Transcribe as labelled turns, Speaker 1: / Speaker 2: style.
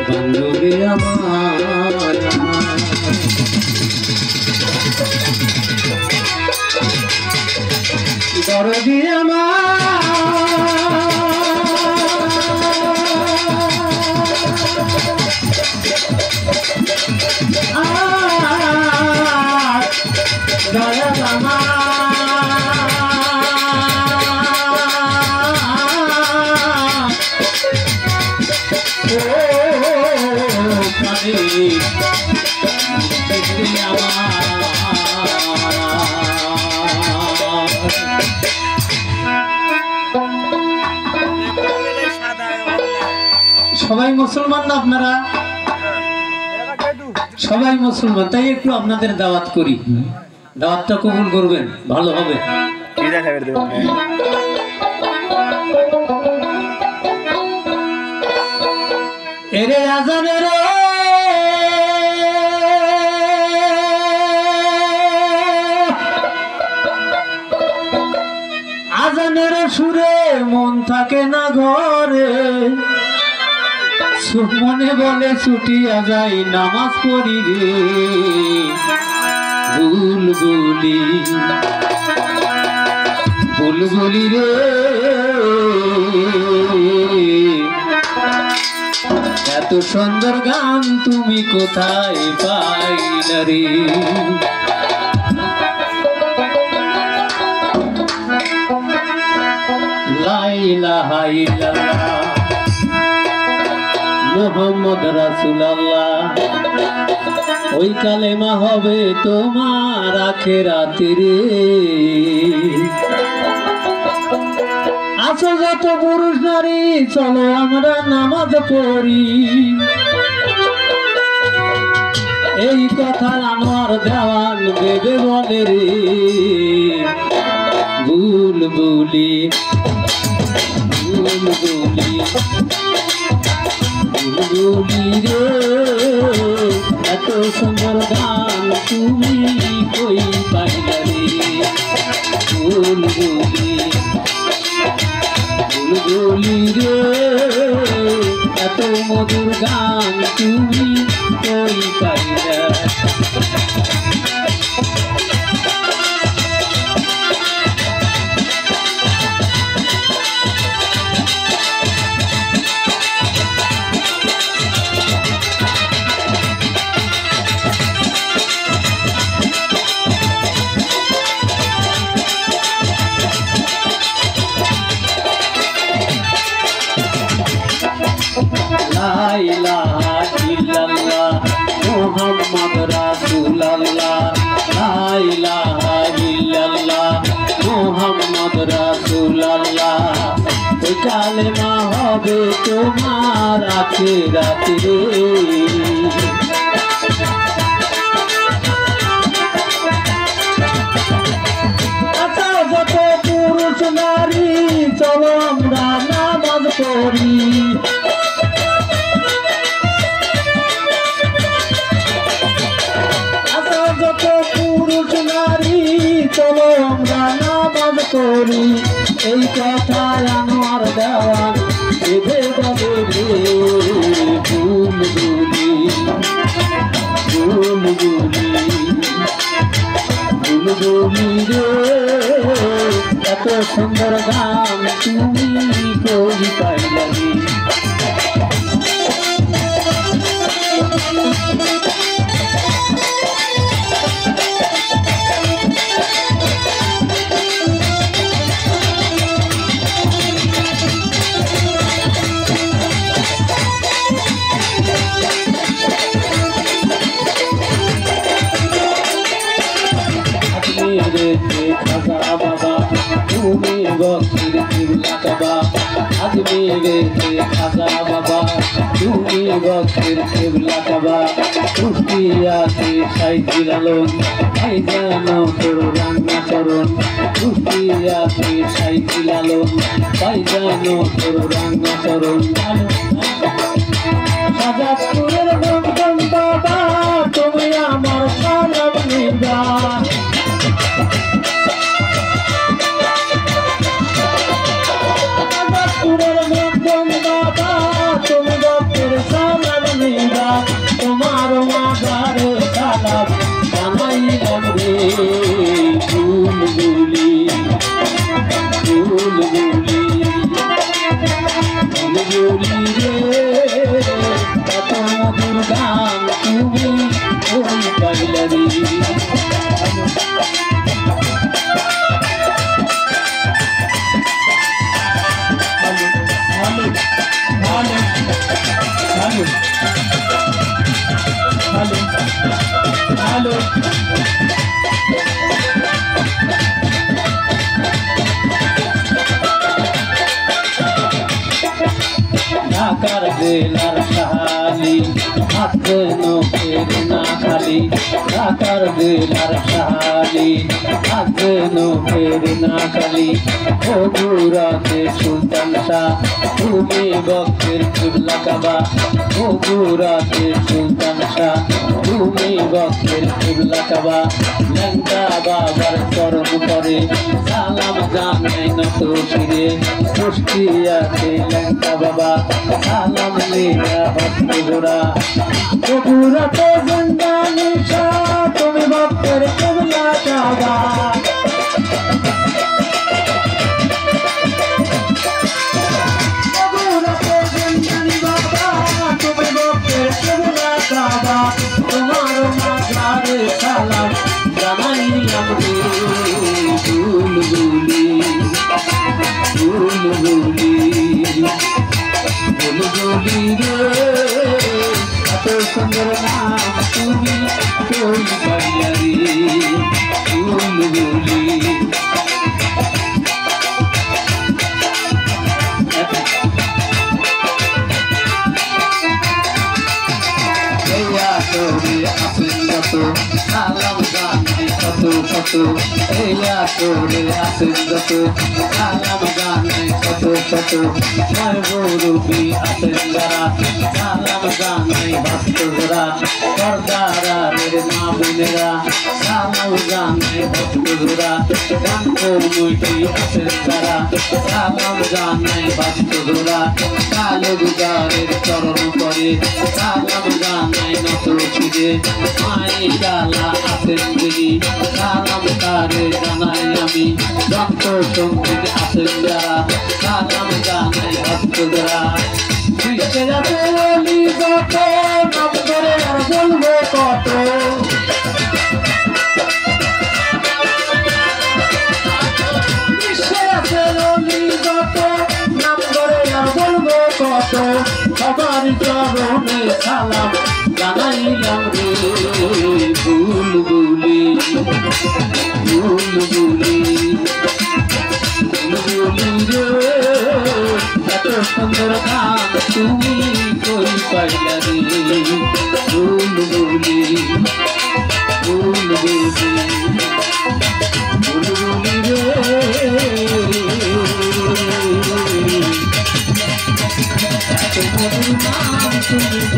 Speaker 1: বান্ধবী আমার দরদি আমার দয়া সবাই মুসলমান না আপনারা? সবাই মুসলমান, তাই একটু আপনাদের দাওয়াত করি, দাওয়াতটা কবুল করবেন, ভালো হবে। এরে আজানের আজানের সুরে মন থাকে না ঘরে, মনে বলে ছুটিয়া যাই নামাজ পড়ি রে বুলবুলি বুলবুলি রে, এত সুন্দর গান তুমি কোথায় পাইলা রে। লা ইলাহা ইল্লাল্লাহ মুহাম্মদ রাসূলুল্লাহ, ওই কালেমা হবে তোমার আখিরাতে রে। আছো যত পুরুষ নারী চলো আমরা নামাজ পড়ি, এই কথা আনোয়ার দেওয়ান বেদে বলে রে বুলবুলি বুলবুলি বুলবুলি রে, এত সুন্দর গান তুমি কই পাইলা রে বুলবুলি বুলবুলি রে, এত মধুর গান তুমি কই পাইলা। লা ইলাহা ইল্লাল্লাহ মুহাম্মদ রাসূলুল্লাহ, লা ইলাহা ইল্লাল্লাহ মুহাম্মদ রাসূলুল্লাহ, ওই কালেমা হবে তোমার আখিরাতে রে। আচ্ছা যত পুরুষ নারী চলো আমরা নামাজ পড়ি, যত পুরুষ নারী চলো আমরা নামাজ পড়ি, এই কথা আনোয়ার দেওয়ান বেঁধে বলে রে বুলবুলি বুলবুলি বুলবুলি রে, এত সুন্দর গান তুমি কই পাইলা রে। খাজা বাবা তুমি বক্তির কিবলা কাবা, আজমিরে খাজা বাবা তুমি বক্তির কিবলা কাবা, কুষ্টিয়াতে সাইকেল আলম ভাই জানো তোর রান্না চরণ, কুষ্টিয়াতে সাইকেল আলম ভাই জানো তোর রান্না চরণ, সাজাদপুরের বন্ধন বাবা তুমি আমার সালাম নিবা, জেলার শাহালি আছে নোকের না খালি ঢাকার জেলার শাহালি আছে নোকের না খালি বগুড়াতে সুলতান শাহ তুমি বক্তের কিবলা কাবা বগুড়াতে সুলতান শাহ তুমি বক্তের কিবলা কাবা লেঙ্গা বাবার চরণ করে সালাম জানাই নত শিরে কুষ্টিয়াতে লেঙ্গা বাবা সালাম লিয়া ভক্ত গোরা বগুড়াতে জিন্দানি শাহ তুমি বক্তের কিবলা কাবা তোমার মাঝারে সালাম জানাই আমি বুলবুলি বুলবুলি বুলবুলি রে এত সুন্দর নাম তুমি কই পাইয়া রে বুলবুলি সালাম জানাই কত কত এয়া করে আসেন যত সালাম জানাই কত কত নয় গৌরবী আসেন যারা সালাম জানাই ভক্ত গোরা সর্দারের মা বোনেরা সালাম জানাই ভক্ত গোরা গান মুইটি আসেন যারা সালাম জানাই ভক্ত গোরা কালো গুজারের চরণ করে সালাম জানাই নত শিরে মাই ডালা আসেন দিদি সালাম তারে জানাই আমি যন্ত্র সঙ্গীত আসেন যারা সালাম জানাই ভক্তরা বিশ্বে যাতে বলি যত নাম করে আর বলবো কত বিশ্বে যাতে বলি যত নাম করে আর বলবো কত সবার চরণে সালাম জানাইলাম রে বুলবুলি বুলবুলি বুলবুলি রে এত সুন্দর গান তুমি কই পাইলা রে বুলবুলি বুলবুলি বুলবুলি রে এত মধুর গান তুমি